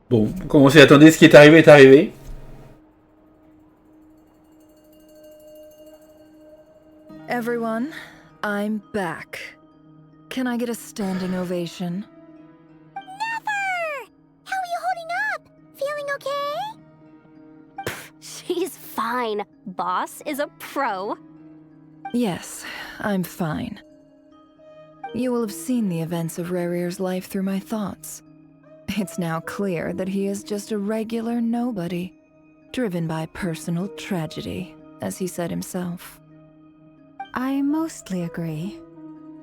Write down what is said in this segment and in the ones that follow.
Bon, comme on s'y attendait, ce qui est arrivé est arrivé. Everyone, I'm back. Can I get a standing ovation? Nefer! How are you holding up? Feeling okay? She's fine. Boss is a pro. Yes, I'm fine. You will have seen the events of Rerir's life through my thoughts. It's now clear that he is just a regular nobody, driven by personal tragedy, as he said himself. I mostly agree.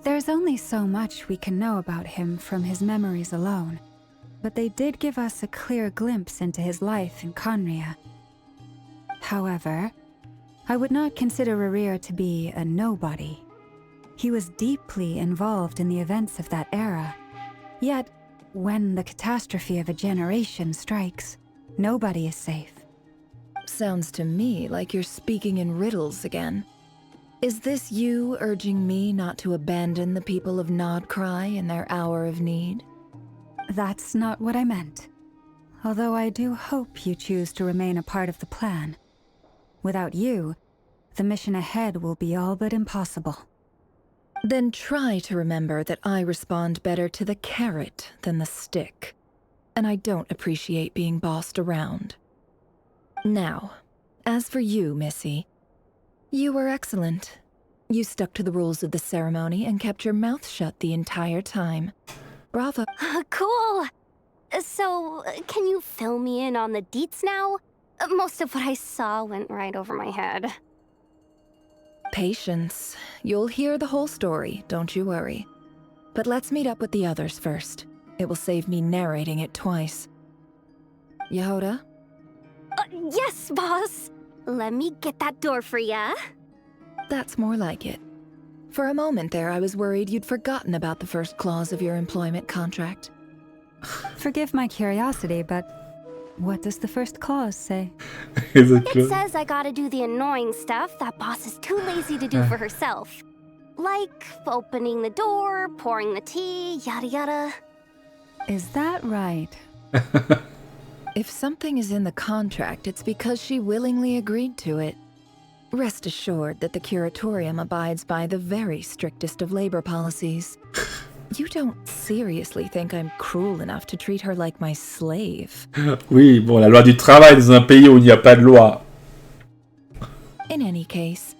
There's only so much we can know about him from his memories alone, but they did give us a clear glimpse into his life in Conria. However, I would not consider Rerir to be a nobody. He was deeply involved in the events of that era. Yet, when the catastrophe of a generation strikes, nobody is safe. Sounds to me like you're speaking in riddles again. Is this you urging me not to abandon the people of Nodcry in their hour of need? That's not what I meant. Although I do hope you choose to remain a part of the plan. Without you, the mission ahead will be all but impossible. Then try to remember that I respond better to the carrot than the stick. And I don't appreciate being bossed around. Now, as for you, Missy, you were excellent. You stuck to the rules of the ceremony and kept your mouth shut the entire time. Bravo. Cool. So, can you fill me in on the deets now? Most of what I saw went right over my head. Patience. You'll hear the whole story, don't you worry. But let's meet up with the others first. It will save me narrating it twice. Yehoda? Yes, boss. Let me get that door for ya. That's more like it. For a moment there, I was worried you'd forgotten about the first clause of your employment contract. Forgive my curiosity, but what does the first clause say? It says I gotta do the annoying stuff that boss is too lazy to do for herself. Like opening the door, pouring the tea, yada yada. Is that right? If something is in the contract, it's because she willingly agreed to it. Rest assured that the Curatorium abides by the very strictest of labor policies. You don't seriously think I'm cruel enough to treat her like my slave? Oui, bon, la loi du travail dans un pays où il n'y a pas de loi. In any case,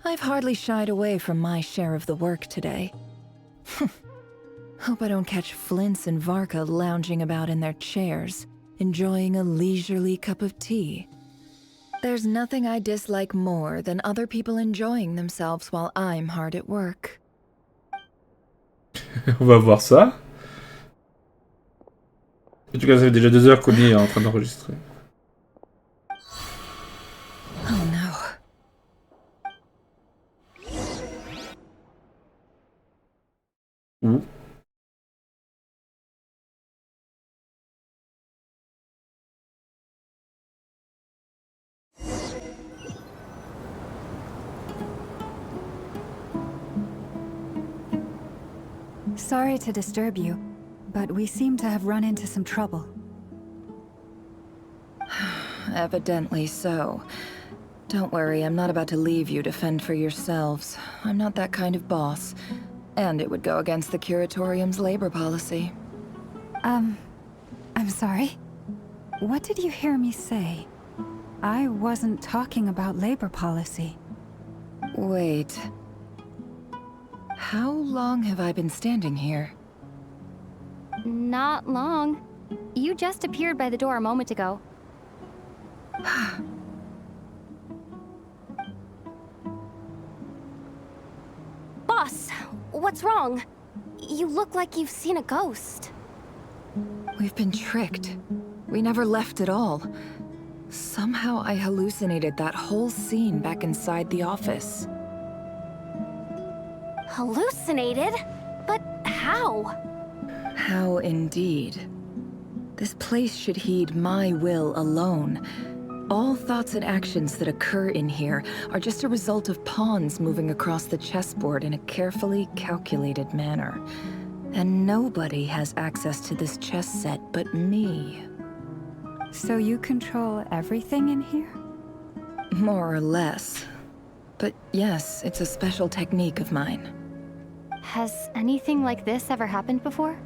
I've hardly shied away from my share of the work today. Hope I don't catch Flintz and Varka lounging about in their chairs, enjoying a leisurely cup of tea. There's nothing I dislike more than other people enjoying themselves while I'm hard at work. On va voir ça. En tout cas, ça fait déjà 2 heures qu'on est en train d'enregistrer. Oh no. Où? Sorry to disturb you, but we seem to have run into some trouble. Evidently so. Don't worry, I'm not about to leave you to fend for yourselves. I'm not that kind of boss. And it would go against the Curatorium's labor policy. I'm sorry. What did you hear me say? I wasn't talking about labor policy. Wait. How long have I been standing here? Not long. You just appeared by the door a moment ago. Boss, what's wrong? You look like you've seen a ghost. We've been tricked. We never left at all. Somehow I hallucinated that whole scene back inside the office. Hallucinated? But how? How indeed. This place should heed my will alone. All thoughts and actions that occur in here are just a result of pawns moving across the chessboard in a carefully calculated manner. And nobody has access to this chess set but me. So you control everything in here? More or less. But yes, it's a special technique of mine. Has anything like this ever happened before?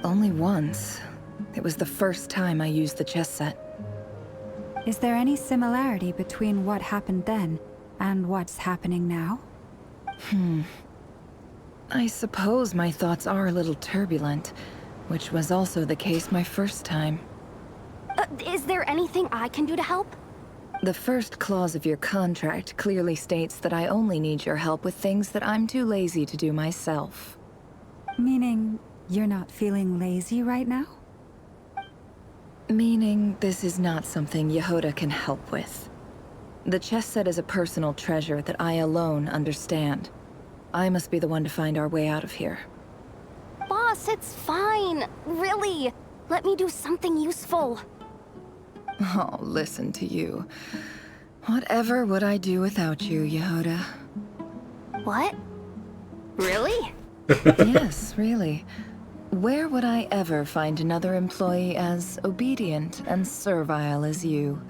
Only once. It was the first time I used the chess set. Is there any similarity between what happened then and what's happening now? I suppose my thoughts are a little turbulent, which was also the case my first time. Is there anything I can do to help? The first clause of your contract clearly states that I only need your help with things that I'm too lazy to do myself. Meaning, you're not feeling lazy right now? Meaning, this is not something Yehoda can help with. The chess set is a personal treasure that I alone understand. I must be the one to find our way out of here. Boss, it's fine. Really. Let me do something useful. Oh, listen to you. Whatever would I do without you, Yehoda? What? Really? Yes, really. Where would I ever find another employee as obedient and servile as you?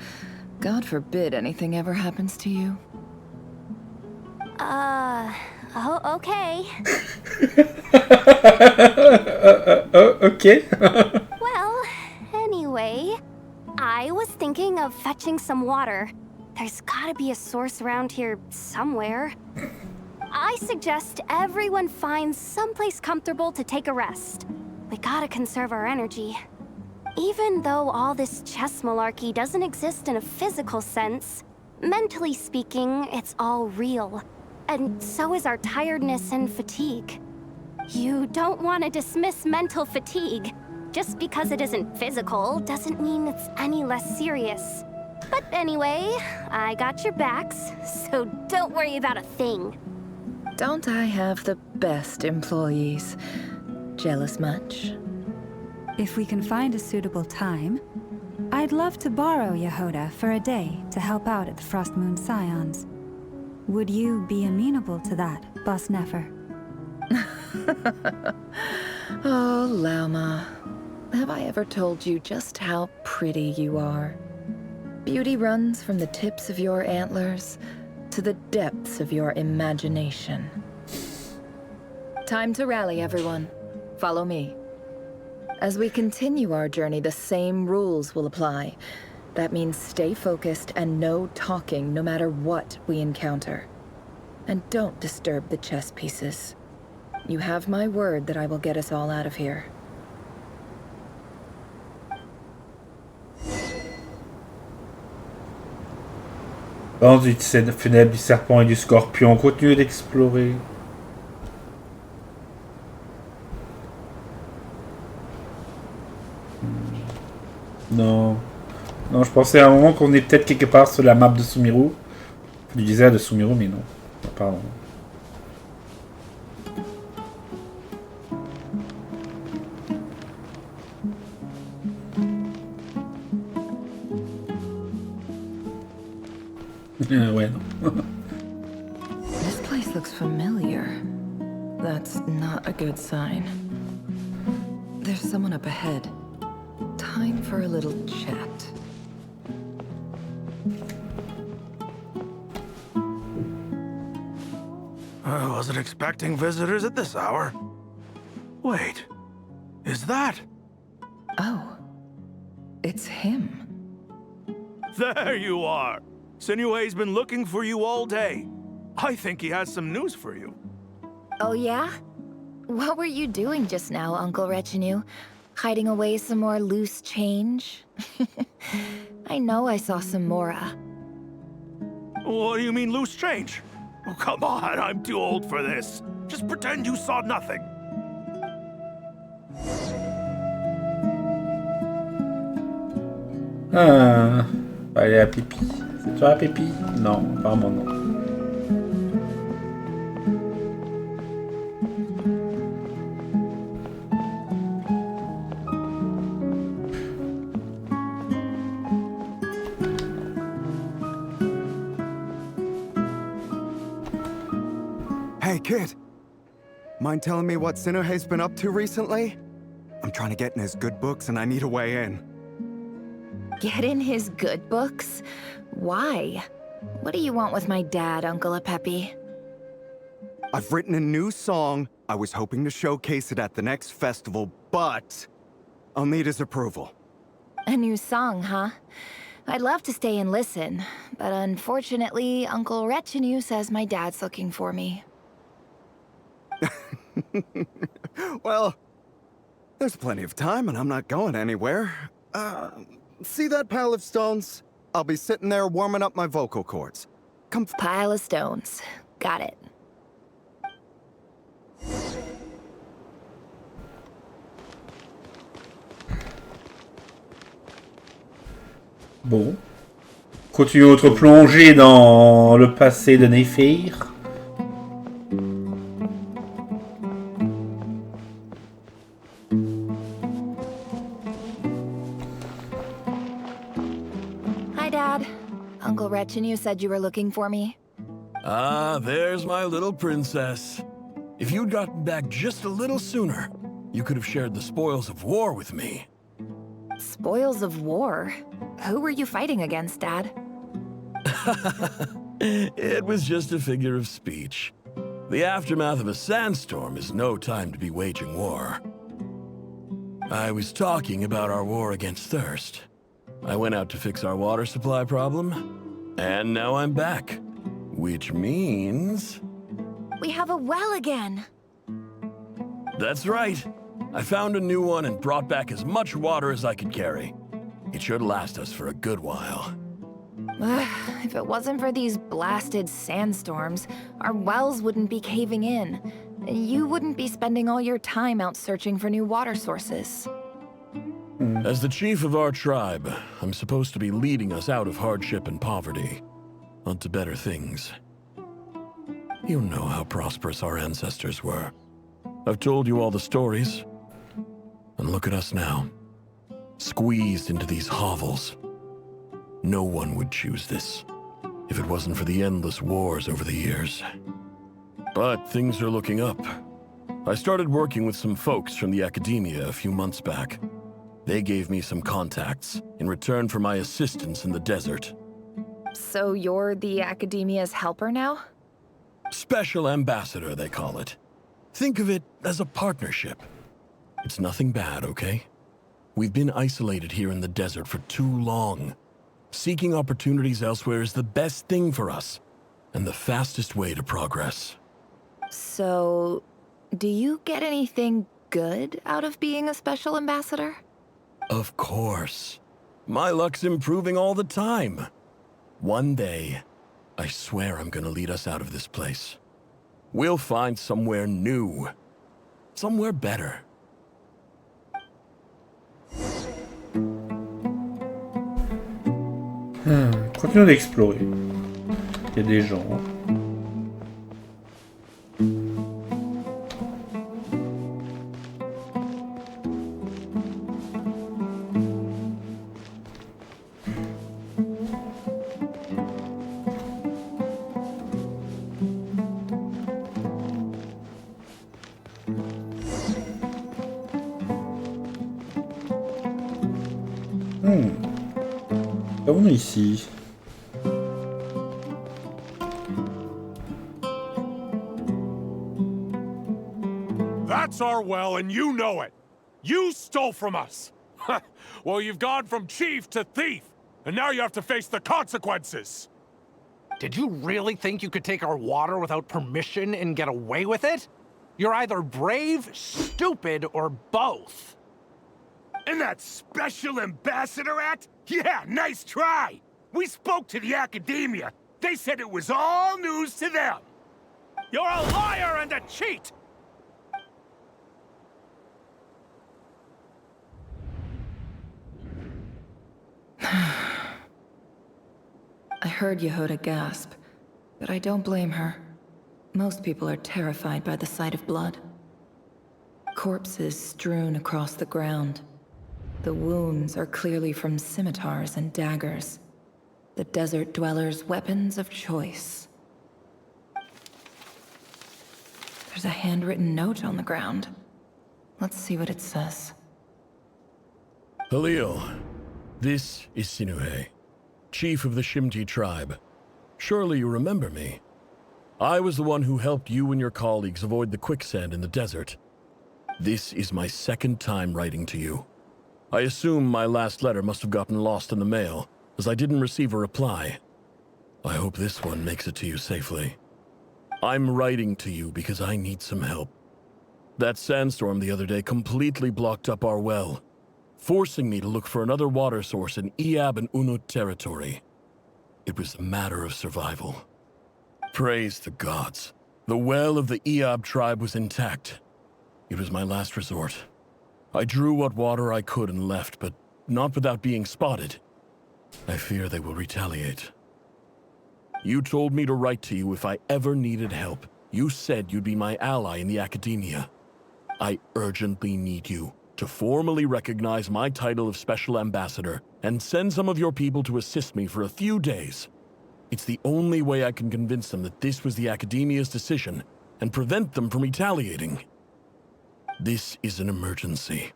God forbid anything ever happens to you. Oh, okay. Okay. Well, anyway, I was thinking of fetching some water. There's gotta be a source around here somewhere. I suggest everyone finds someplace comfortable to take a rest. We gotta conserve our energy. Even though all this chess malarkey doesn't exist in a physical sense, mentally speaking, it's all real. And so is our tiredness and fatigue. You don't want to dismiss mental fatigue. Just because it isn't physical doesn't mean it's any less serious. But anyway, I got your backs, so don't worry about a thing. Don't I have the best employees? Jealous much? If we can find a suitable time, I'd love to borrow Yehoda for a day to help out at the Frost Moon Scions. Would you be amenable to that, Boss Nefer? Oh, Lauma. Have I ever told you just how pretty you are? Beauty runs from the tips of your antlers to the depths of your imagination. Time to rally, everyone. Follow me. As we continue our journey, the same rules will apply. That means stay focused and no talking no matter what we encounter. And don't disturb the chess pieces. You have my word that I will get us all out of here. Ensuite, scène funèbre du serpent et du scorpion. Continuez d'explorer. Non. Non, je pensais à un moment qu'on est peut-être quelque part sur la map de Sumiru. Du désert de Sumiru, mais non. Pardon. Ouais, non. This place looks familiar. That's not a good sign. There's someone up ahead. Time for a little chat. I wasn't expecting visitors at this hour. Wait, is that? Oh, it's him. There you are! Sinue's been looking for you all day. I think he has some news for you. Oh yeah? What were you doing just now, Uncle Retinue? Hiding away some more loose change? I know I saw some Mora. What do you mean loose change? Oh, come on, I'm too old for this. Just pretend you saw nothing. Ah, va aller à pipi. C'est toi à pipi? Non, apparemment non. Hey, kid. Mind telling me what Sinuhe's been up to recently? I'm trying to get in his good books and I need a way in. Get in his good books? Why? What do you want with my dad, Uncle Apepi? I've written a new song. I was hoping to showcase it at the next festival, but I'll need his approval. A new song, huh? I'd love to stay and listen, but unfortunately, Uncle Retinue says my dad's looking for me. Well, there's plenty of time and I'm not going anywhere. See that pile of stones? I'll be sitting there warming up my vocal cords. Come Pile of stones. Got it. Bon. Continuons notre plongée dans le passé de Nefer. Hi, Dad. Uncle Retinue said you were looking for me. Ah, there's my little princess. If you'd gotten back just a little sooner, you could have shared the spoils of war with me. Spoils of war? Who were you fighting against, Dad? It was just a figure of speech. The aftermath of a sandstorm is no time to be waging war. I was talking about our war against thirst. I went out to fix our water supply problem, and now I'm back. Which means... We have a well again! That's right. I found a new one and brought back as much water as I could carry. It should last us for a good while. If it wasn't for these blasted sandstorms, our wells wouldn't be caving in. You wouldn't be spending all your time out searching for new water sources. As the chief of our tribe, I'm supposed to be leading us out of hardship and poverty, onto better things. You know how prosperous our ancestors were. I've told you all the stories. And look at us now, squeezed into these hovels. No one would choose this, if it wasn't for the endless wars over the years. But things are looking up. I started working with some folks from the academia a few months back. They gave me some contacts in return for my assistance in the desert. So you're the academia's helper now? Special ambassador, they call it. Think of it as a partnership. It's nothing bad, okay? We've been isolated here in the desert for too long. Seeking opportunities elsewhere is the best thing for us, and the fastest way to progress. So, do you get anything good out of being a special ambassador? Of course. My luck's improving all the time. One day, I swear I'm gonna lead us out of this place. We'll find somewhere new. Somewhere better. Continuons d'explorer. Il y a des gens. Allons ici. That's our well, and you know it. You stole from us. Well, you've gone from chief to thief, and now you have to face the consequences. Did you really think you could take our water without permission and get away with it? You're either brave, stupid, or both. And that special ambassador act? Yeah, nice try. We spoke to the academia. They said it was all news to them. You're a liar and a cheat! I heard Yehuda gasp, but I don't blame her. Most people are terrified by the sight of blood. Corpses strewn across the ground. The wounds are clearly from scimitars and daggers. The desert dwellers' weapons of choice. There's a handwritten note on the ground. Let's see what it says. Halil, This is Sinuhe, chief of the Shimti tribe. Surely you remember me. I was the one who helped you and your colleagues avoid the quicksand in the desert. This is my second time writing to you. I assume my last letter must have gotten lost in the mail, as I didn't receive a reply. I hope this one makes it to you safely. I'm writing to you because I need some help. That sandstorm the other day completely blocked up our well, forcing me to look for another water source in Iab and Unut territory. It was a matter of survival. Praise the gods. The well of the Iab tribe was intact. It was my last resort. I drew what water I could and left, but not without being spotted. I fear they will retaliate. You told me to write to you if I ever needed help. You said you'd be my ally in the academia. I urgently need you to formally recognize my title of Special Ambassador and send some of your people to assist me for a few days. It's the only way I can convince them that this was the academia's decision and prevent them from retaliating. This is an emergency.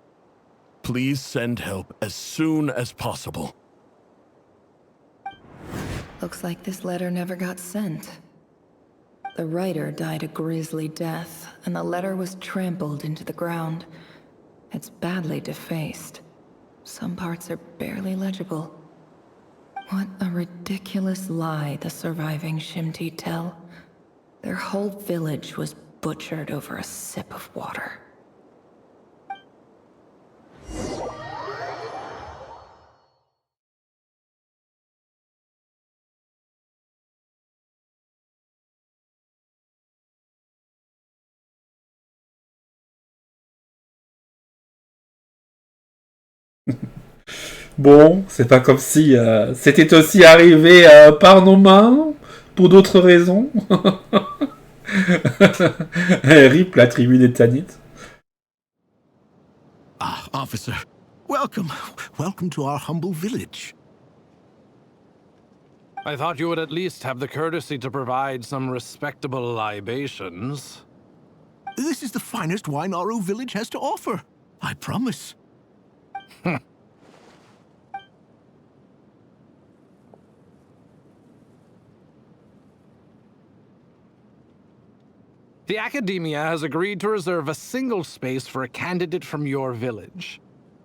Please send help as soon as possible. Looks like this letter never got sent. The writer died a grisly death, and the letter was trampled into the ground. It's badly defaced. Some parts are barely legible. What a ridiculous lie the surviving Shimti tell. Their whole village was butchered over a sip of water. Bon, c'est pas comme si c'était aussi arrivé par nos mains, pour d'autres raisons. RIP la tribu des Tanites. Ah, officer. Welcome. Welcome to our humble village. I thought you would at least have the courtesy to provide some respectable libations. This is the finest wine our village has to offer. I promise. The Academia has agreed to reserve a single space for a candidate from your village.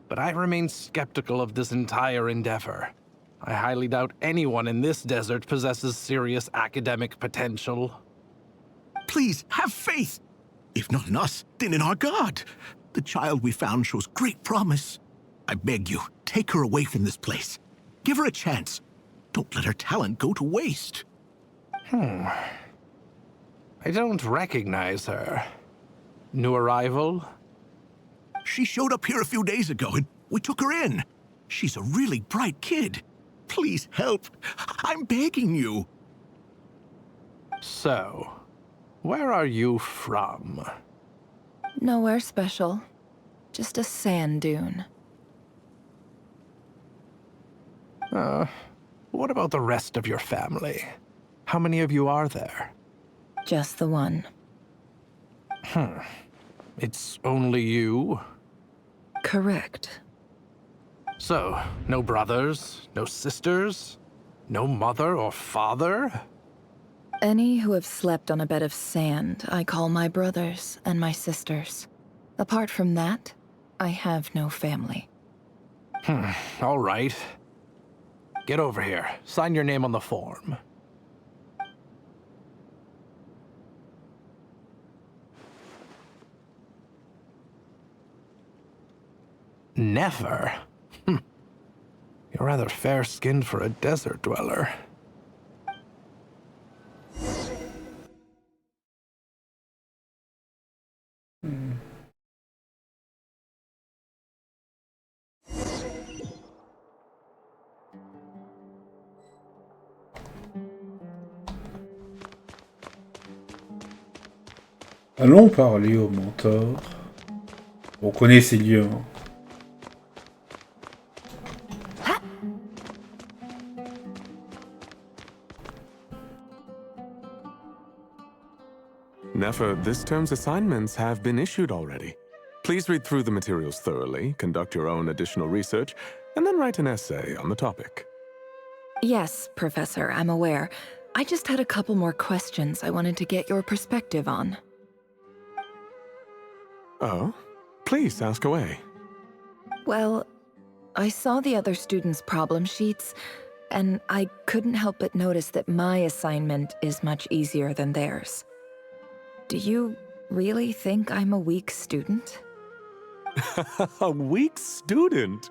But I remain skeptical of this entire endeavor. I highly doubt anyone in this desert possesses serious academic potential. Please, have faith. If not in us, then in our god. The child we found shows great promise. I beg you, take her away from this place. Give her a chance. Don't let her talent go to waste. I don't recognize her. New arrival? She showed up here a few days ago and we took her in. She's a really bright kid. Please help. I'm begging you. So, where are you from? Nowhere special. Just a sand dune. What about the rest of your family? How many of you are there? Just the one. It's only you? Correct. So, no brothers, no sisters, no mother or father? Any who have slept on a bed of sand, I call my brothers and my sisters. Apart from that, I have no family. All right. Get over here. Sign your name on the form. Nefer? You're rather fair-skinned for a desert dweller. Allons parler au mentor. On connaît ces lieux. Hein. Nefer, this term's assignments have been issued already. Please read through the materials thoroughly, conduct your own additional research, and then write an essay on the topic. Yes, Professor, I'm aware. I just had a couple more questions I wanted to get your perspective on. Oh? Please, ask away. Well, I saw the other students' problem sheets, and I couldn't help but notice that my assignment is much easier than theirs. Do you really think I'm a weak student? A weak student?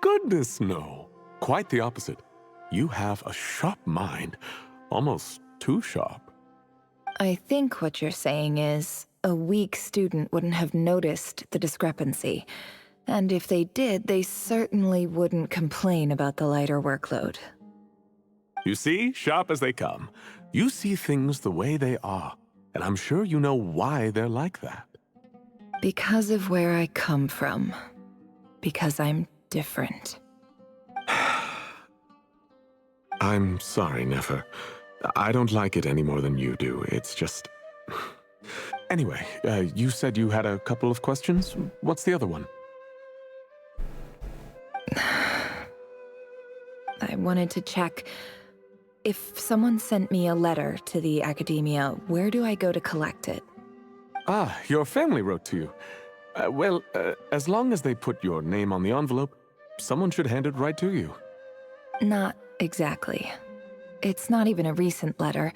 Goodness, no. Quite the opposite. You have a sharp mind, almost too sharp. I think what you're saying is, a weak student wouldn't have noticed the discrepancy. And if they did, they certainly wouldn't complain about the lighter workload. You see, sharp as they come. You see things the way they are, and I'm sure you know why they're like that. Because of where I come from. Because I'm different. I'm sorry, Nefer. I don't like it any more than you do. It's just... Anyway, you said you had a couple of questions. What's the other one? I wanted to check. If someone sent me a letter to the academia, where do I go to collect it? Ah, your family wrote to you. Well, as long as they put your name on the envelope, someone should hand it right to you. Not exactly. It's not even a recent letter.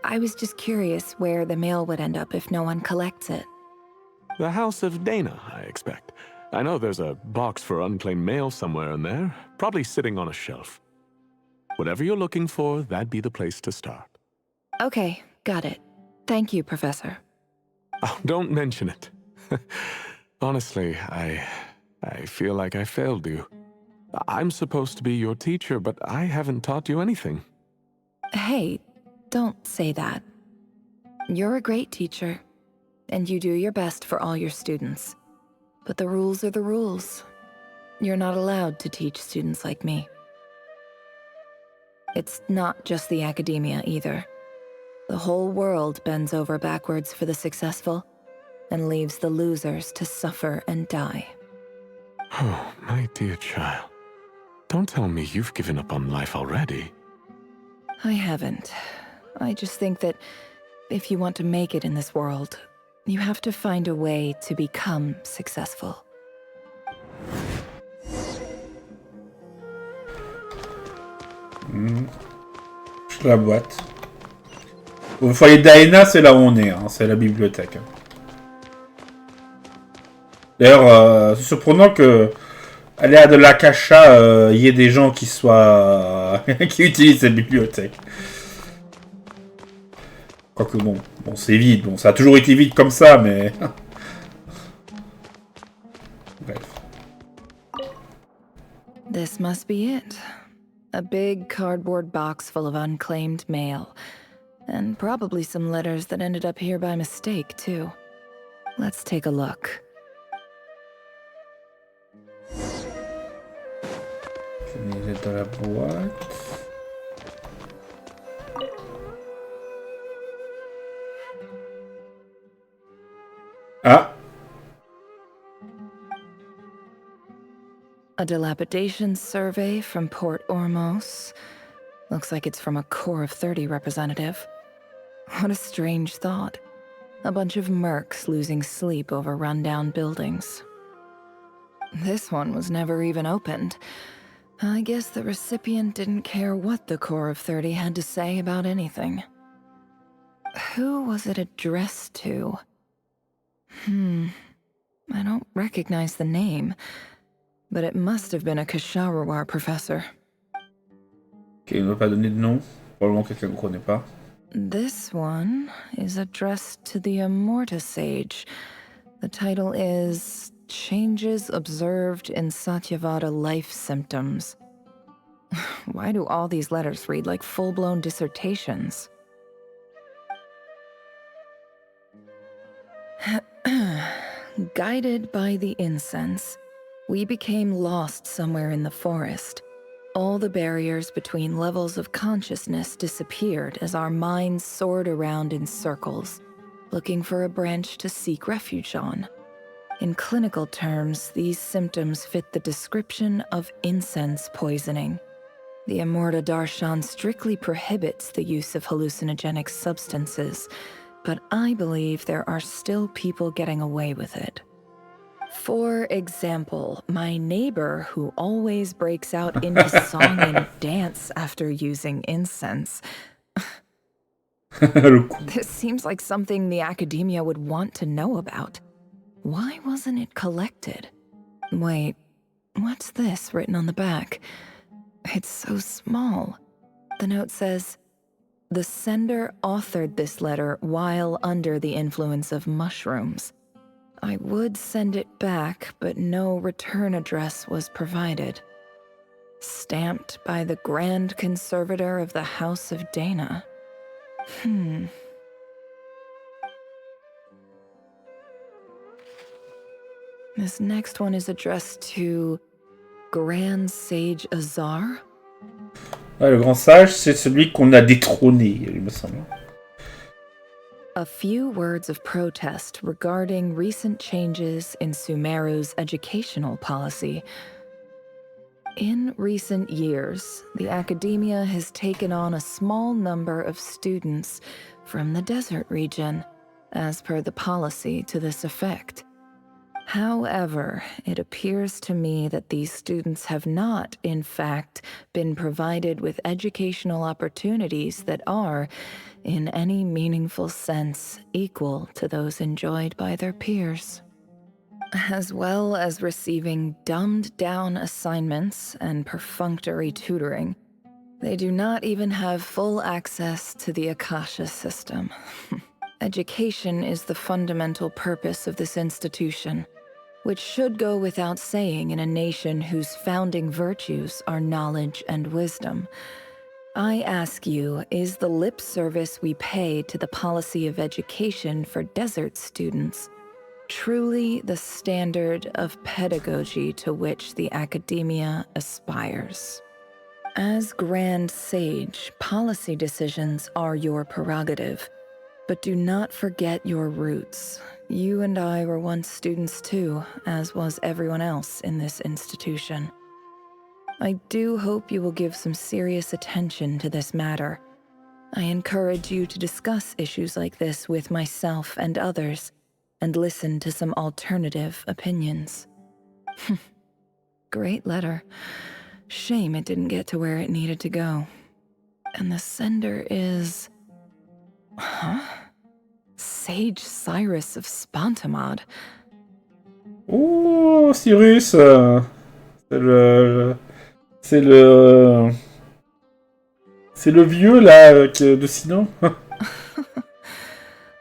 I was just curious where the mail would end up if no one collects it. The House of Dana, I expect. I know there's a box for unclaimed mail somewhere in there, probably sitting on a shelf. Whatever you're looking for, that'd be the place to start. Okay, got it. Thank you, Professor. Oh, don't mention it. Honestly, I feel like I failed you. I'm supposed to be your teacher, but I haven't taught you anything. Hey, don't say that. You're a great teacher, and you do your best for all your students. But the rules are the rules. You're not allowed to teach students like me. It's not just the academia either. The whole world bends over backwards for the successful, and leaves the losers to suffer and die. Oh, my dear child. Don't tell me you've given up on life already. I haven't. I just think that if you want to make it in this world, you have to find a way to become successful. Je la boîte. Au foyer d'Aena, c'est là où on est, hein, c'est la bibliothèque. D'ailleurs, c'est surprenant que à l'ère de l'Akasha, y ait des gens qui soient qui utilisent cette bibliothèque. Quoique bon, c'est vide. Bon, ça a toujours été vide comme ça, mais bref. This must be it. A big cardboard box full of unclaimed mail. And probably some letters that ended up here by mistake, too. Let's take a look. Je vais dans la boîte. Ah! A dilapidation survey from Port Ormos. Looks like it's from a Corps of 30 representative. What a strange thought. A bunch of mercs losing sleep over rundown buildings. This one was never even opened. I guess the recipient didn't care what the Corps of 30 had to say about anything. Who was it addressed to? I don't recognize the name, but it must have been a Kasharawar professor. Ok, il ne va pas donner de nom. Probablement quelqu'un ne connaît pas. This one is addressed to the Immorta Sage. The title is Changes Observed in Satyavada Life Symptoms. Why do all these letters read like full-blown dissertations? Guided by the incense, we became lost somewhere in the forest. All the barriers between levels of consciousness disappeared as our minds soared around in circles, looking for a branch to seek refuge on. In clinical terms, these symptoms fit the description of incense poisoning. The Immorta Darshan strictly prohibits the use of hallucinogenic substances, but I believe there are still people getting away with it. For example, my neighbor who always breaks out into song and dance after using incense. This seems like something the academia would want to know about. Why wasn't it collected? Wait, what's this written on the back? It's so small. The note says, "The sender authored this letter while under the influence of mushrooms. I would send it back, but no return address was provided. Stamped by the Grand Conservator of the House of Dana." This next one is addressed to Grand Sage Azar. Ouais, le grand sage, c'est celui qu'on a détrôné, il me semble. A few words of protest regarding recent changes in Sumeru's educational policy. In recent years, the academia has taken on a small number of students from the desert region, as per the policy to this effect. However, it appears to me that these students have not, in fact, been provided with educational opportunities that are, in any meaningful sense, equal to those enjoyed by their peers. As well as receiving dumbed-down assignments and perfunctory tutoring, they do not even have full access to the Akasha system. Education is the fundamental purpose of this institution, which should go without saying in a nation whose founding virtues are knowledge and wisdom. I ask you, is the lip service we pay to the policy of education for desert students truly the standard of pedagogy to which the academia aspires? As Grand Sage, policy decisions are your prerogative, but do not forget your roots. You and I were once students too, as was everyone else in this institution. I do hope you will give some serious attention to this matter. I encourage you to discuss issues like this with myself and others, and listen to some alternative opinions. Great letter. Shame it didn't get to where it needed to go. And the sender is... Sage Cyrus of Spantamod. Oh, Cyrus, c'est le vieux là de Sinon.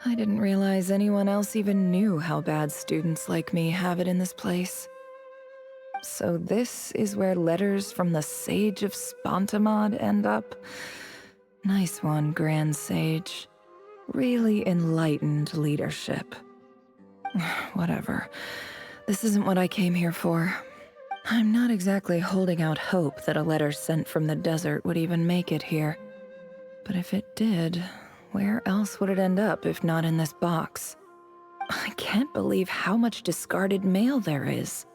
I didn't realize anyone else even knew how bad students like me have it in this place. So this is where letters from the Sage of Spantamod end up? Nice one, Grand Sage. Really enlightened leadership. Whatever. This isn't what I came here for. I'm not exactly holding out hope that a letter sent from the desert would even make it here. But if it did, where else would it end up if not in this box? I can't believe how much discarded mail there is.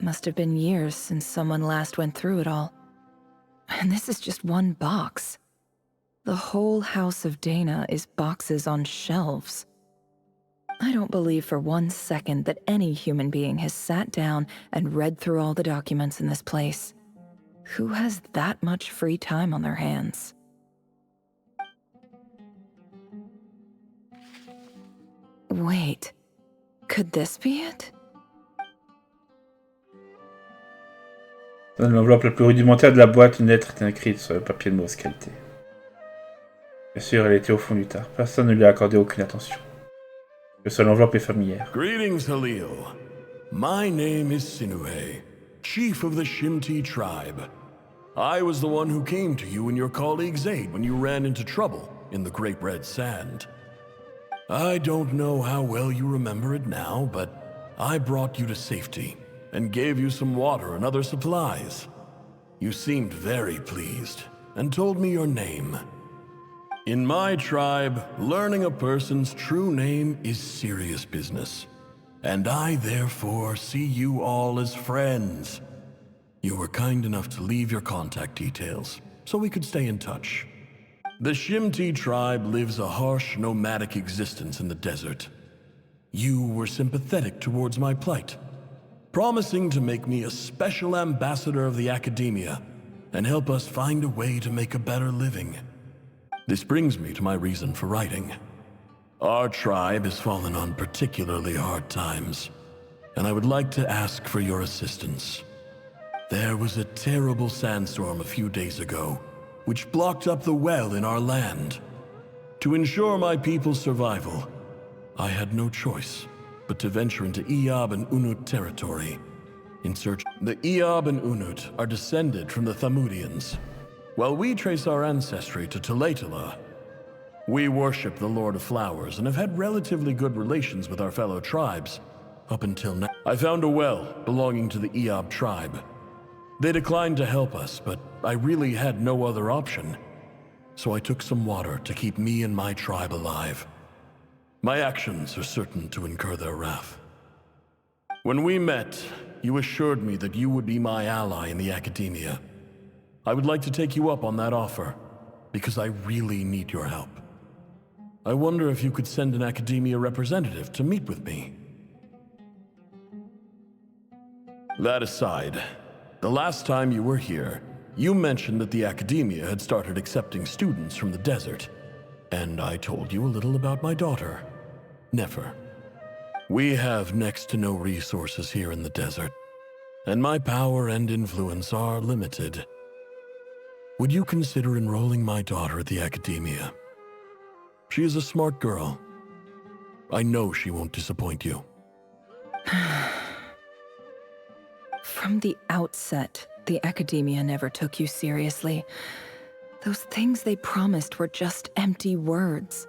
Must have been years since someone last went through it all. And this is just one box. The whole House of Dana is boxes on shelves. I don't believe for 1 second that any human being has sat down and read through all the documents in this place. Who has that much free time on their hands? Wait, could this be it? Dans l'enveloppe la plus rudimentaire de la boîte, une lettre était écrite sur le papier de mauvaise qualité. Bien sûr, elle était au fond du tas. Personne ne lui a accordé aucune attention. Le seul enveloppe est familière. Greetings, Halil. My name is Sinuhe, chief of the Shimti tribe. I was the one who came to you and your colleague Zaid when you ran into trouble in the Great Red Sand. I don't know how well you remember it now, but I brought you to safety and gave you some water and other supplies. You seemed very pleased and told me your name. In my tribe, learning a person's true name is serious business. and I therefore see you all as friends. You were kind enough to leave your contact details, so we could stay in touch. The Shimti tribe lives a harsh, nomadic existence in the desert. You were sympathetic towards my plight, promising to make me a special ambassador of the academia and help us find a way to make a better living. This brings me to my reason for writing. Our tribe has fallen on particularly hard times, and I would like to ask for your assistance. There was a terrible sandstorm a few days ago, which blocked up the well in our land. To ensure my people's survival, I had no choice but to venture into Eob and Unut territory in search. The Eob and Unut are descended from the Thamudians, while we trace our ancestry to Tulatala. We worship the Lord of Flowers and have had relatively good relations with our fellow tribes up until now. I found a well belonging to the Eob tribe. They declined to help us, but I really had no other option, so I took some water to keep me and my tribe alive. My actions are certain to incur their wrath. When we met, you assured me that you would be my ally in the academia. I would like to take you up on that offer, because I really need your help. I wonder if you could send an academia representative to meet with me. That aside, the last time you were here, you mentioned that the academia had started accepting students from the desert, and I told you a little about my daughter, Nefer. We have next to no resources here in the desert, and my power and influence are limited. Would you consider enrolling my daughter at the academia? She is a smart girl. I know she won't disappoint you. From the outset, the academia never took you seriously. Those things they promised were just empty words.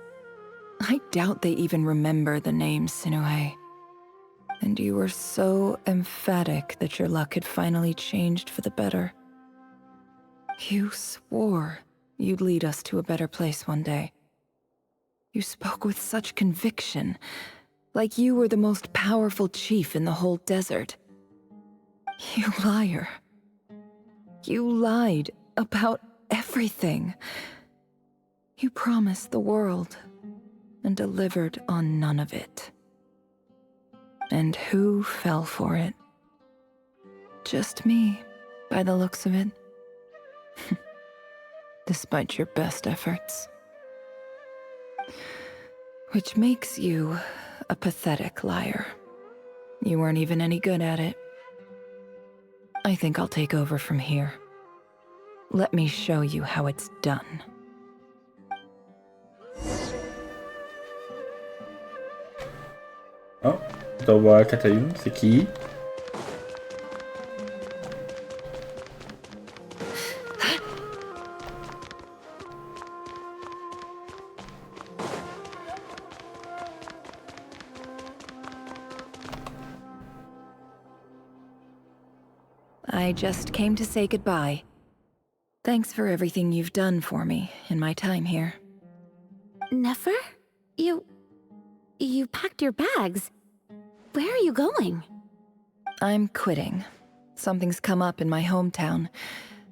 I doubt they even remember the name Sinuhe. And you were so emphatic that your luck had finally changed for the better. You swore you'd lead us to a better place one day. You spoke with such conviction, like you were the most powerful chief in the whole desert. You liar. You lied about everything. You promised the world and delivered on none of it. And who fell for it? Just me, by the looks of it. Despite your best efforts. Which makes you a pathetic liar. You weren't even any good at it. I think I'll take over from here. Let me show you how it's done. Oh, on doit voir Katayoun, c'est qui? I just came to say goodbye. Thanks for everything you've done for me in my time here. Nefer? You packed your bags. Where are you going? I'm quitting. Something's come up in my hometown.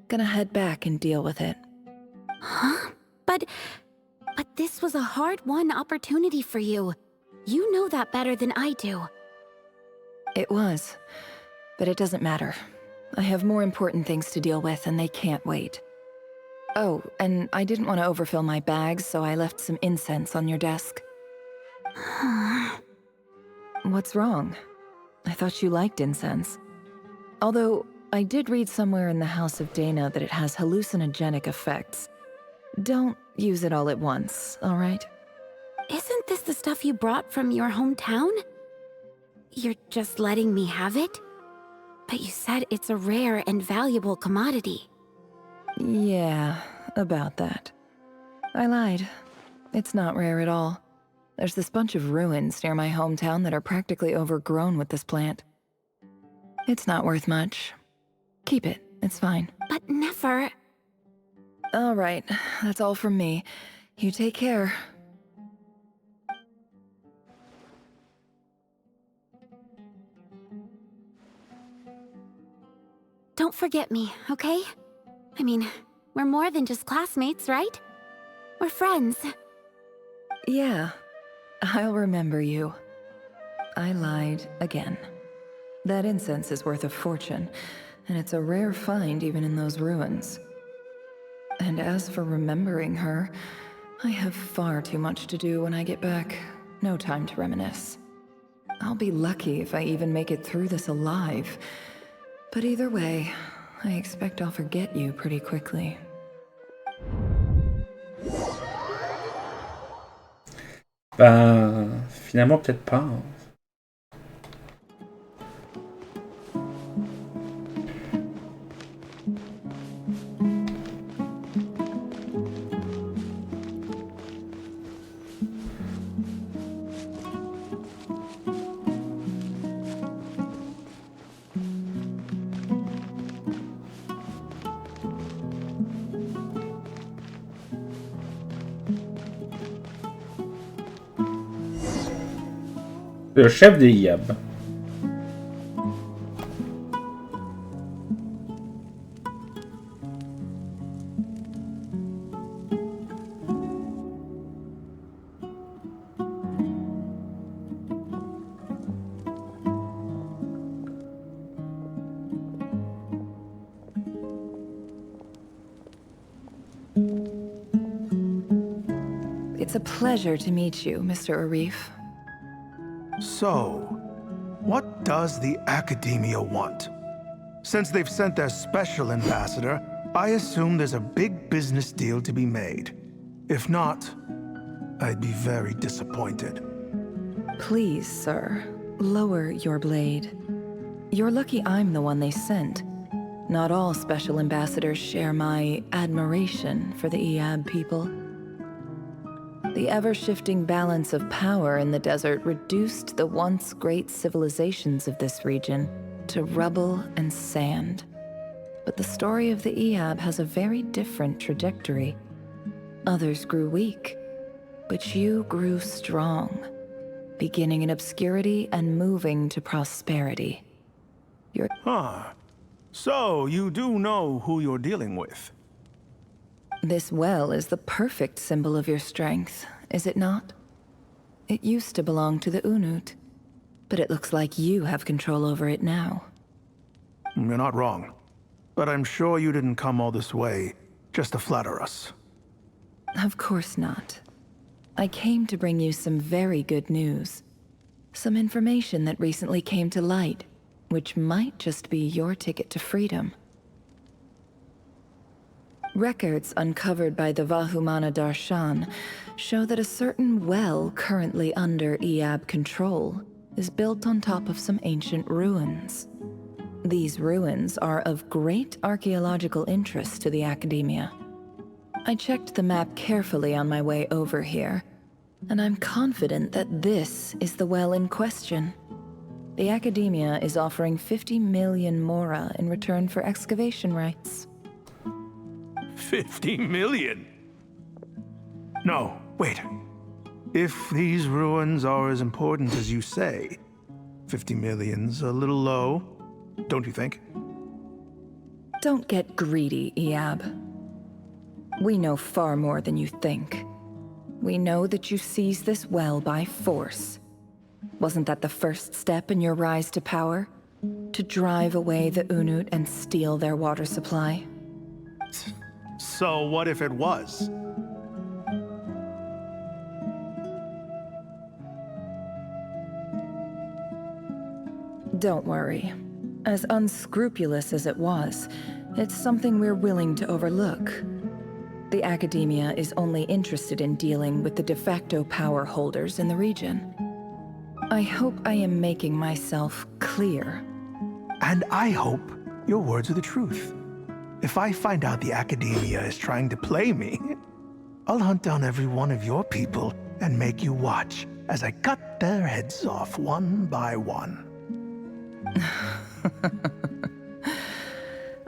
Gonna head back and deal with it. Huh? But this was a hard-won opportunity for you. You know that better than I do. It was, but it doesn't matter. I have more important things to deal with, and they can't wait. Oh, and I didn't want to overfill my bags, so I left some incense on your desk. What's wrong? I thought you liked incense. Although, I did read somewhere in the House of Dana that it has hallucinogenic effects. Don't use it all at once, alright? Isn't this the stuff you brought from your hometown? You're just letting me have it? But you said it's a rare and valuable commodity. Yeah, about that. I lied. It's not rare at all. There's this bunch of ruins near my hometown that are practically overgrown with this plant. It's not worth much. Keep it, it's fine. But Nefer... Alright, that's all from me. You take care. don't forget me, okay? I mean, we're more than just classmates, right? We're friends. Yeah, I'll remember you. I lied again. That incense is worth a fortune, and it's a rare find even in those ruins. And as for remembering her, I have far too much to do when I get back. No time to reminisce. I'll be lucky if I even make it through this alive. But either way, I expect I'll forget you pretty quickly. Ben, finalement, peut-être pas. Hein. Le chef des IAB. It's a pleasure to meet you, Mr. Arif. So, what does the Academia want? Since they've sent their special ambassador, I assume there's a big business deal to be made. If not, I'd be very disappointed. Please, sir, lower your blade. You're lucky I'm the one they sent. Not all special ambassadors share my admiration for the IAB people. The ever-shifting balance of power in the desert reduced the once great civilizations of this region to rubble and sand. But the story of the IAB has a very different trajectory. Others grew weak, but you grew strong, beginning in obscurity and moving to prosperity. So, you do know who you're dealing with? This well is the perfect symbol of your strength, is it not? It used to belong to the Unut, but it looks like you have control over it now. You're not wrong. But I'm sure you didn't come all this way just to flatter us. Of course not. I came to bring you some very good news. Some information that recently came to light, which might just be your ticket to freedom. Records uncovered by the Vahumana Darshan show that a certain well currently under IAB control is built on top of some ancient ruins. These ruins are of great archaeological interest to the Academia. I checked the map carefully on my way over here, and I'm confident that this is the well in question. The Academia is offering 50 million mora in return for excavation rights. 50 million? No, wait. If these ruins are as important as you say, 50 million's a little low, don't you think? Don't get greedy, IAB. We know far more than you think. We know that you seized this well by force. Wasn't that the first step in your rise to power? To drive away the Unut and steal their water supply? So what if it was? Don't worry. As unscrupulous as it was, it's something we're willing to overlook. The Academia is only interested in dealing with the de facto power holders in the region. I hope I am making myself clear. And I hope your words are the truth. If I find out the Academia is trying to play me, I'll hunt down every one of your people and make you watch as I cut their heads off one by one.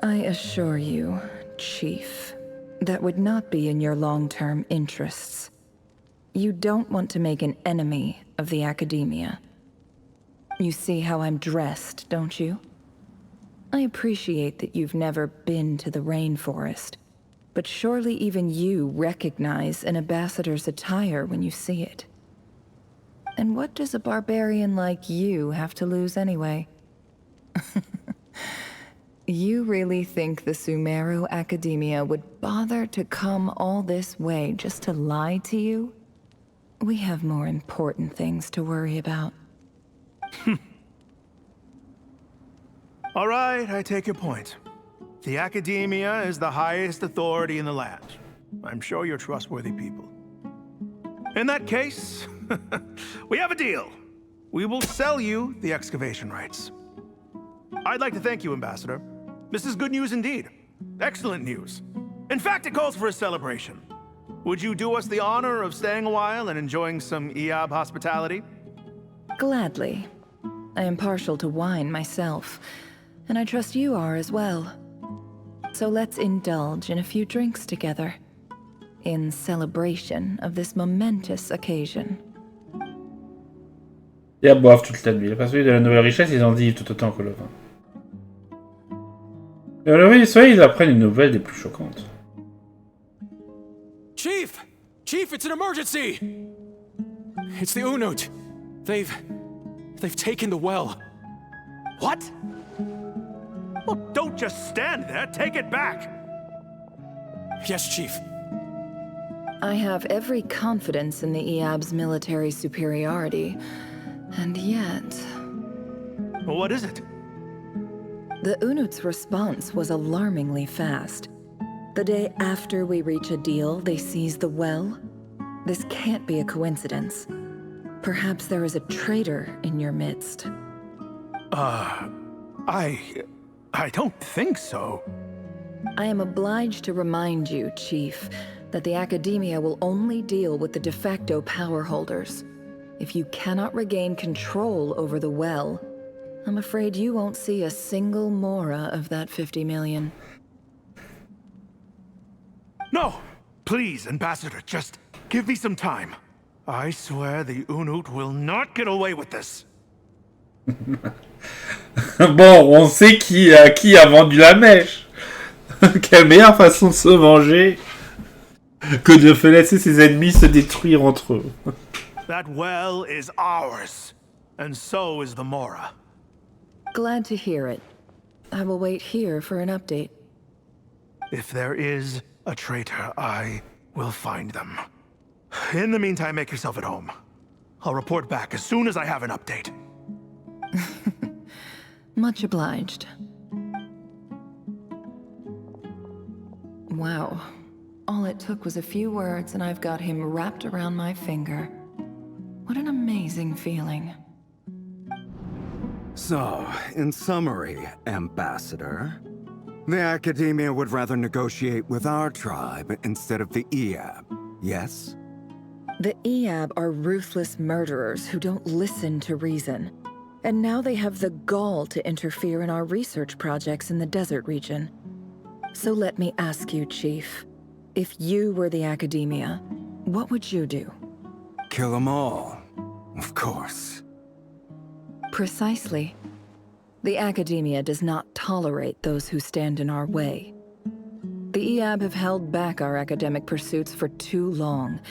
I assure you, Chief, that would not be in your long-term interests. You don't want to make an enemy of the Academia. You see how I'm dressed, don't you? I appreciate that you've never been to the rainforest, but surely even you recognize an ambassador's attire when you see it. And what does a barbarian like you have to lose anyway? You really think the Sumeru Academia would bother to come all this way just to lie to you? We have more important things to worry about. All right, I take your point. The Academia is the highest authority in the land. I'm sure you're trustworthy people. In that case, we have a deal. We will sell you the excavation rights. I'd like to thank you, Ambassador. This is good news indeed. Excellent news. In fact, it calls for a celebration. Would you do us the honor of staying a while and enjoying some EAB hospitality? Gladly. I am partial to wine myself, and I trust you are as well. So let's indulge in a few drinks together, in celebration of this momentous occasion. Ils boivent toute la nuit. Les passagers de la nouvelle richesse, ils endives tout autant que le vin. Et au lever du soleil, ils apprennent une nouvelle des plus choquantes. Chief! Chief, it's an emergency! It's the Unut. They've taken the well. What? Well, don't just stand there. Take it back. Yes, Chief. I have every confidence in the EAB's military superiority, and yet... What is it? The Unut's response was alarmingly fast. The day after we reach a deal, they seize the well. This can't be a coincidence. Perhaps there is a traitor in your midst. I don't think so. I am obliged to remind you, Chief, that the Academia will only deal with the de facto power holders. If you cannot regain control over the well, I'm afraid you won't see a single mora of that 50 million. No! Please, Ambassador, just give me some time. I swear the Unut will not get away with this. Bon, on sait qui a vendu la mèche. Quelle meilleure façon de se venger que de laisser ses ennemis se détruire entre eux. That well is ours, and so is the Mora. Glad to hear it. I will wait here for an update. If there is a traitor, I will find them. In the meantime, make yourself at home. I'll report back as soon as I have an update. Much obliged. Wow. All it took was a few words and I've got him wrapped around my finger. What an amazing feeling. So, in summary, Ambassador, the Academia would rather negotiate with our tribe instead of the EAB, yes? The EAB are ruthless murderers who don't listen to reason. And now they have the gall to interfere in our research projects in the desert region. So let me ask you, Chief. If you were the Academia, what would you do? Kill them all, of course. Precisely. The Academia does not tolerate those who stand in our way. The EAB have held back our academic pursuits for too long,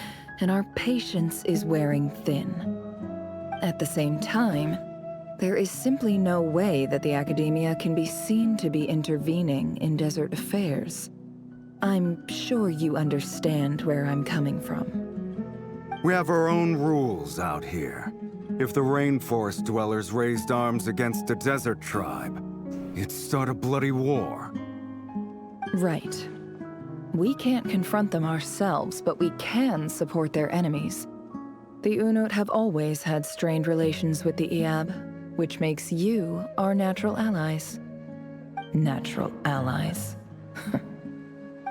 and our patience is wearing thin. At the same time, there is simply no way that the Academia can be seen to be intervening in desert affairs. I'm sure you understand where I'm coming from. We have our own rules out here. If the rainforest dwellers raised arms against a desert tribe, it'd start a bloody war. Right. We can't confront them ourselves, but we can support their enemies. The Unut have always had strained relations with the EAB, which makes you our natural allies. Natural allies.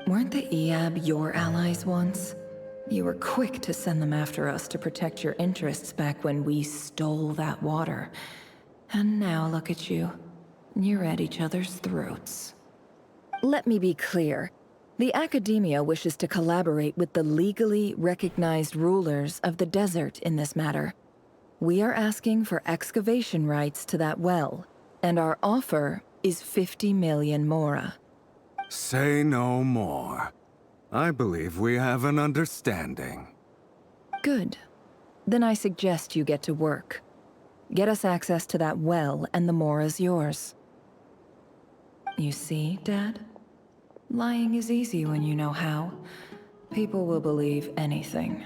Weren't the EAB your allies once? You were quick to send them after us to protect your interests back when we stole that water. And now look at you. You're at each other's throats. Let me be clear. The Academia wishes to collaborate with the legally recognized rulers of the desert in this matter. We are asking for excavation rights to that well, and our offer is 50 million mora. Say no more. I believe we have an understanding. Good. Then I suggest you get to work. Get us access to that well, and the mora's yours. You see, Dad? Lying is easy when you know how. People will believe anything.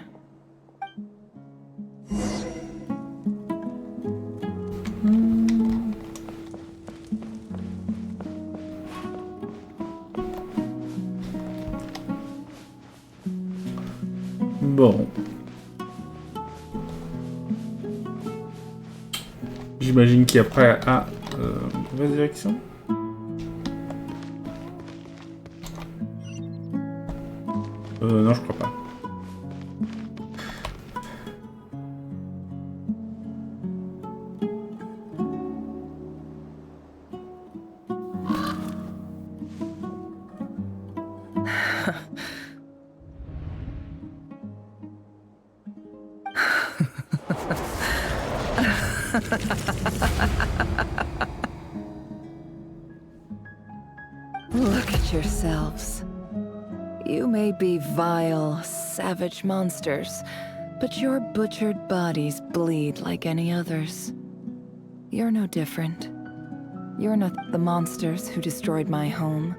Bon. J'imagine qu'il y a après mauvaise direction. Non, je crois pas. Look at yourselves. You may be vile, savage monsters, but your butchered bodies bleed like any others. You're no different. You're not the monsters who destroyed my home.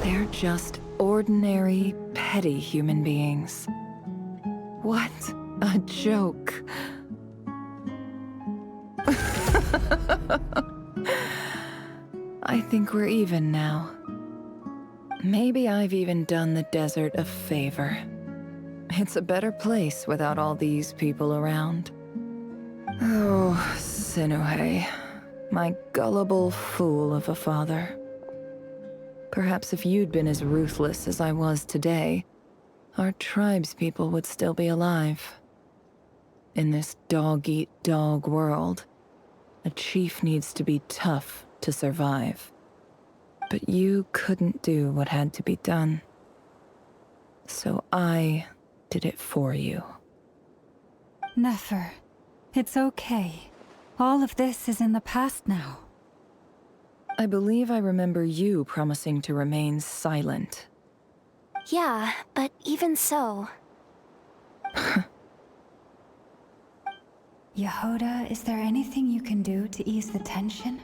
They're just ordinary, petty human beings. What a joke. I think we're even now. Maybe I've even done the desert a favor. It's a better place without all these people around. Oh, Sinuhe, my gullible fool of a father. Perhaps if you'd been as ruthless as I was today, our tribespeople would still be alive. In this dog-eat-dog world, a chief needs to be tough to survive. But you couldn't do what had to be done. So I did it for you. Nefer, it's okay. All of this is in the past now. I believe I remember you promising to remain silent. Yeah, but even so... Yehuda, is there anything you can do to ease the tension?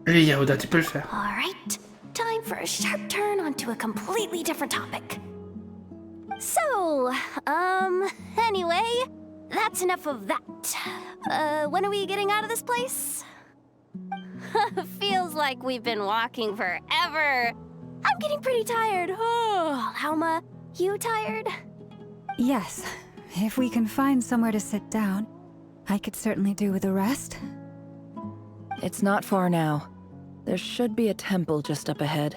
Allez, Yehuda, tu peux le faire. Alright, time for a sharp turn onto a completely different topic. So, anyway, that's enough of that. When are we getting out of this place? Feels like we've been walking forever. I'm getting pretty tired. Oh, Alma, you tired? Yes. If we can find somewhere to sit down, I could certainly do with a rest. It's not far now. There should be a temple just up ahead.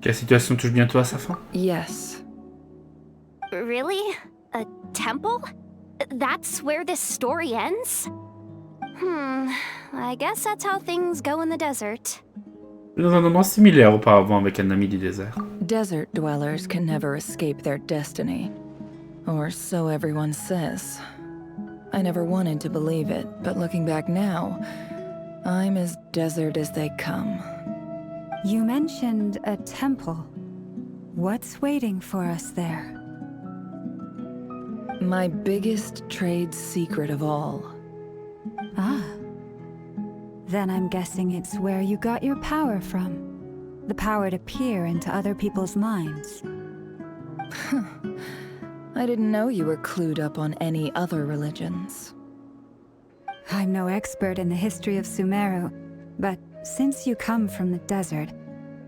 La situation touche bientôt à sa fin. Yes. Really? A temple? That's where this story ends? I guess that's how things go in the desert. Dans un endroit similaire auparavant avec un ami du désert. Desert dwellers can never escape their destiny. Or so everyone says. I never wanted to believe it, but looking back now, I'm as desert as they come. You mentioned a temple. What's waiting for us there? My biggest trade secret of all. Ah. Then I'm guessing it's where you got your power from. The power to peer into other people's minds. I didn't know you were clued up on any other religions. I'm no expert in the history of Sumeru, but since you come from the desert,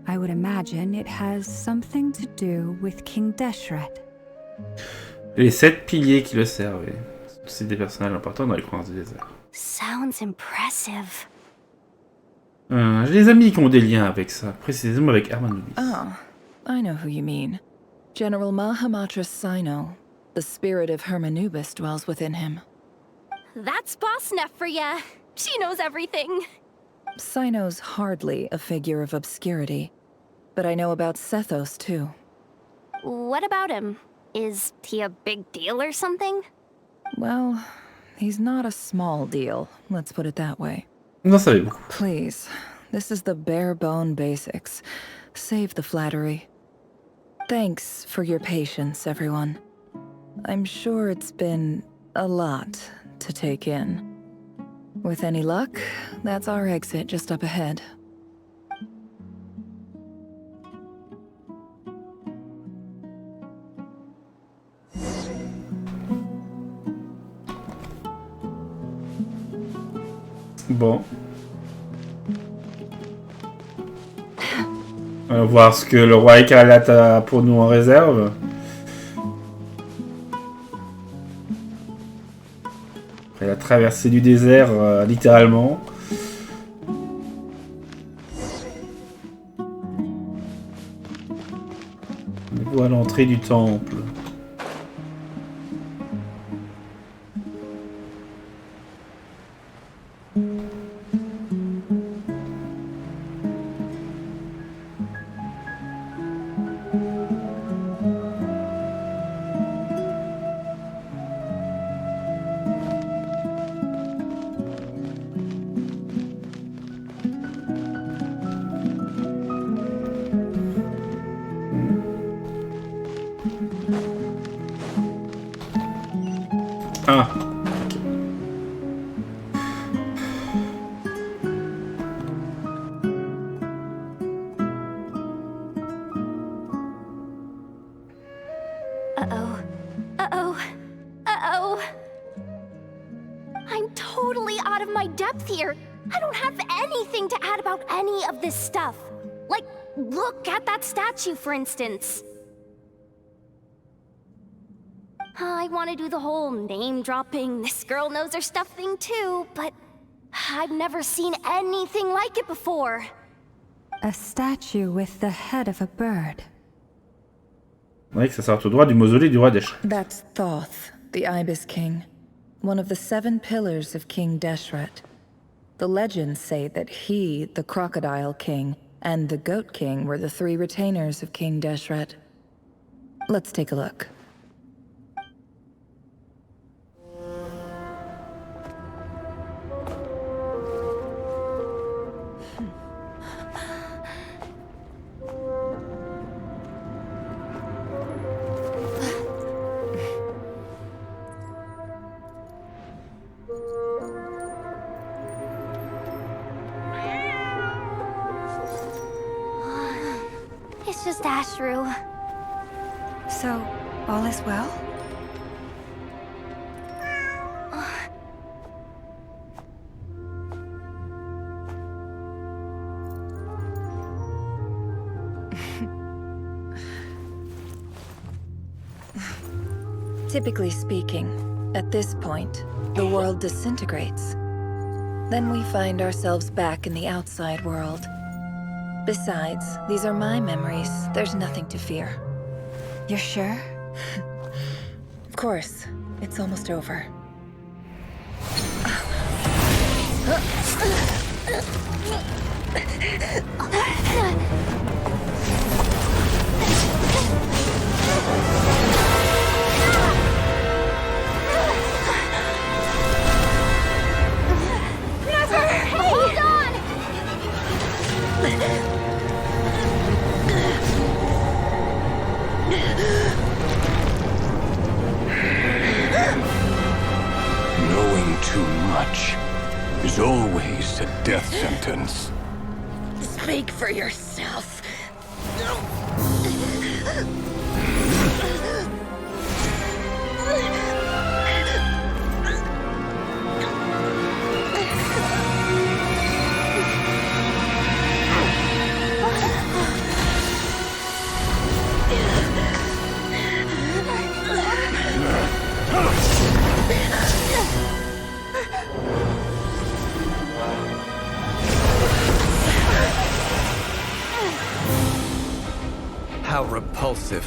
I would imagine it has something to do with King Deshret. Les 7 piliers qui le servent. C'est des personnages importants dans les coins du désert. Sounds impressive. J'ai des amis qui ont des liens avec ça, précisément avec Hermanubis. Ah, I know who you mean. General Mahamatra Sino. The spirit of Hermanubis dwells within him. That's Boss Neff for ya. She knows everything. Sino's hardly a figure of obscurity, but I know about Sethos too. What about him? Is he a big deal or something? Well, he's not a small deal, let's put it that way. Vous en savez beaucoup. Please, this is the bare bone basics. Save the flattery. Thanks for your patience, everyone. I'm sure it's been a lot to take in. With any luck, that's our exit just up ahead. Bon. On va voir ce que le roi écarlate a pour nous en réserve. Après la traversée du désert, littéralement. On voit l'entrée du temple. Ah. Uh-oh. Uh-oh. Uh-oh. I'm totally out of my depth here. I don't have anything to add about any of this stuff. Like, look at that statue, for instance. I want to do the whole name-dropping, this girl knows her stuff thing too, but I've never seen anything like it before. A statue with the head of a bird. Ouais, que ça sort tout droit du mausolée du roi Deshret. That's Thoth, the Ibis King, one of the 7 pillars of King Deshret. The legends say that he, the Crocodile King, and the Goat King were the 3 retainers of King Deshret. Let's take a look. It's just Ashru. So, all is well? Typically speaking, at this point, the world disintegrates. Then we find ourselves back in the outside world. Besides, these are my memories. There's nothing to fear. You're sure? Of course. It's almost over. Hold on! Knowing too much is always a death sentence. Speak for yourself. How repulsive.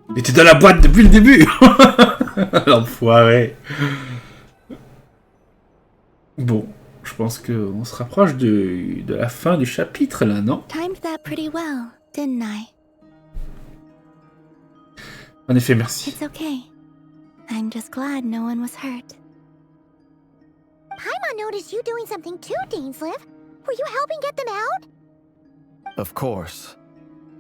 Il était dans la boîte depuis le début. L'enfoiré. Bon, je pense qu'on se rapproche de la fin du chapitre, là, non? Timed that pretty well, didn't I? En effet, merci. It's okay. I'm just glad no one was hurt. Paimon noticed you doing something too, Dainsleif. Were you helping get them out? Of course.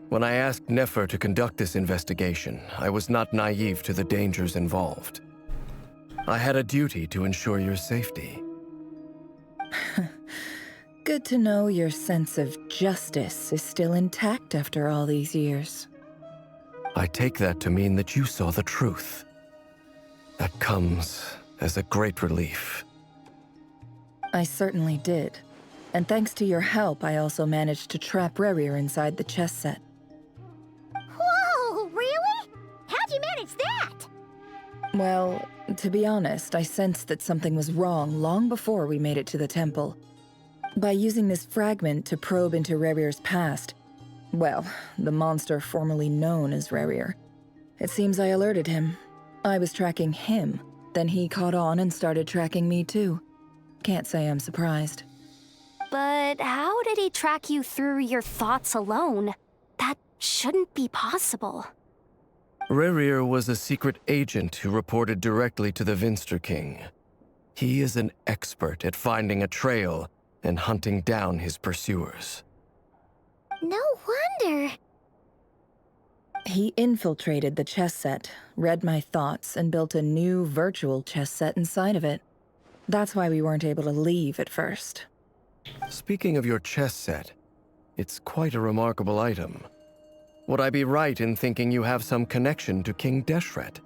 When I asked Nefer to conduct this investigation, I was not naive to the dangers involved. I had a duty to ensure your safety. Good to know your sense of justice is still intact after all these years. I take that to mean that you saw the truth. That comes as a great relief. I certainly did. And thanks to your help, I also managed to trap Rerir inside the chess set. Whoa, really? How'd you manage that? Well, to be honest, I sensed that something was wrong long before we made it to the temple. By using this fragment to probe into Rerir's past, well, the monster formerly known as Rerir, it seems I alerted him. I was tracking him, then he caught on and started tracking me too. Can't say I'm surprised. But how did he track you through your thoughts alone? That shouldn't be possible. Rerir was a secret agent who reported directly to the Vinster King. He is an expert at finding a trail and hunting down his pursuers. No wonder. He infiltrated the chess set, read my thoughts, and built a new virtual chess set inside of it. That's why we weren't able to leave at first. Speaking of your chess set, it's quite a remarkable item. Would I be right in thinking you have some connection to King Deshret?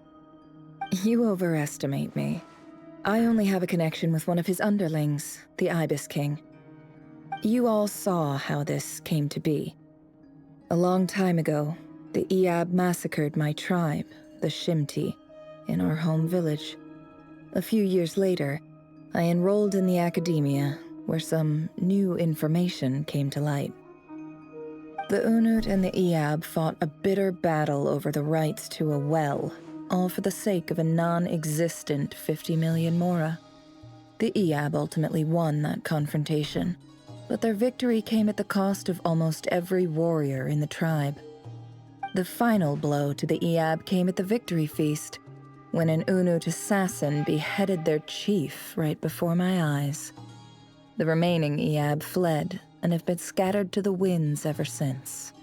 You overestimate me. I only have a connection with one of his underlings, the Ibis King. You all saw how this came to be. A long time ago, the Iab massacred my tribe, the Shimti, in our home village. A few years later, I enrolled in the academia, where some new information came to light. The Unut and the Iab fought a bitter battle over the rights to a well, all for the sake of a non-existent 50 million mora. The Iab ultimately won that confrontation, but their victory came at the cost of almost every warrior in the tribe. The final blow to the Iab came at the victory feast, when an Unut assassin beheaded their chief right before my eyes. The remaining Iab fled and have been scattered to the winds ever since.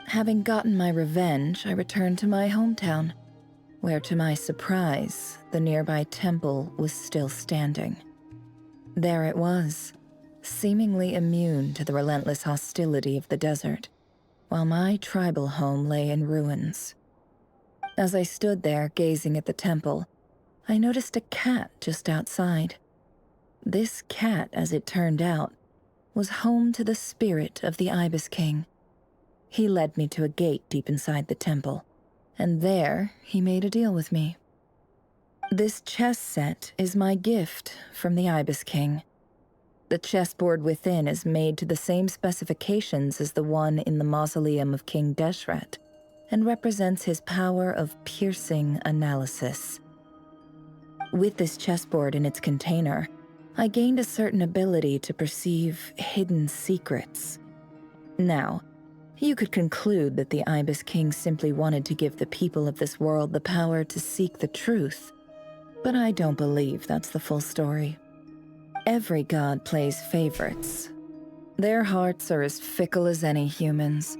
Having gotten my revenge, I returned to my hometown, where to my surprise, the nearby temple was still standing. There it was, seemingly immune to the relentless hostility of the desert, while my tribal home lay in ruins. As I stood there gazing at the temple, I noticed a cat just outside. This cat, as it turned out, was home to the spirit of the Ibis King. He led me to a gate deep inside the temple, and there he made a deal with me. This chess set is my gift from the Ibis King. The chessboard within is made to the same specifications as the one in the mausoleum of King Deshret, and represents his power of piercing analysis. With this chessboard in its container, I gained a certain ability to perceive hidden secrets. Now, you could conclude that the Ibis King simply wanted to give the people of this world the power to seek the truth, but I don't believe that's the full story. Every god plays favorites. Their hearts are as fickle as any human's,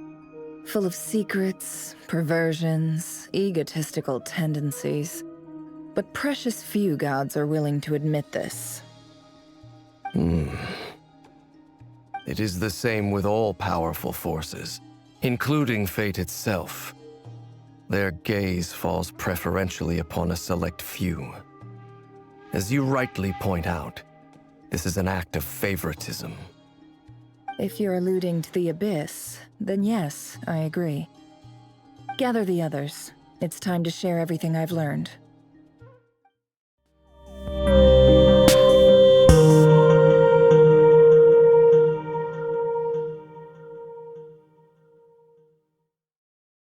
full of secrets, perversions, egotistical tendencies. But precious few gods are willing to admit this. It is the same with all powerful forces, including fate itself. Their gaze falls preferentially upon a select few. As you rightly point out, this is an act of favoritism. If you're alluding to the Abyss, then yes, I agree. Gather the others. It's time to share everything I've learned.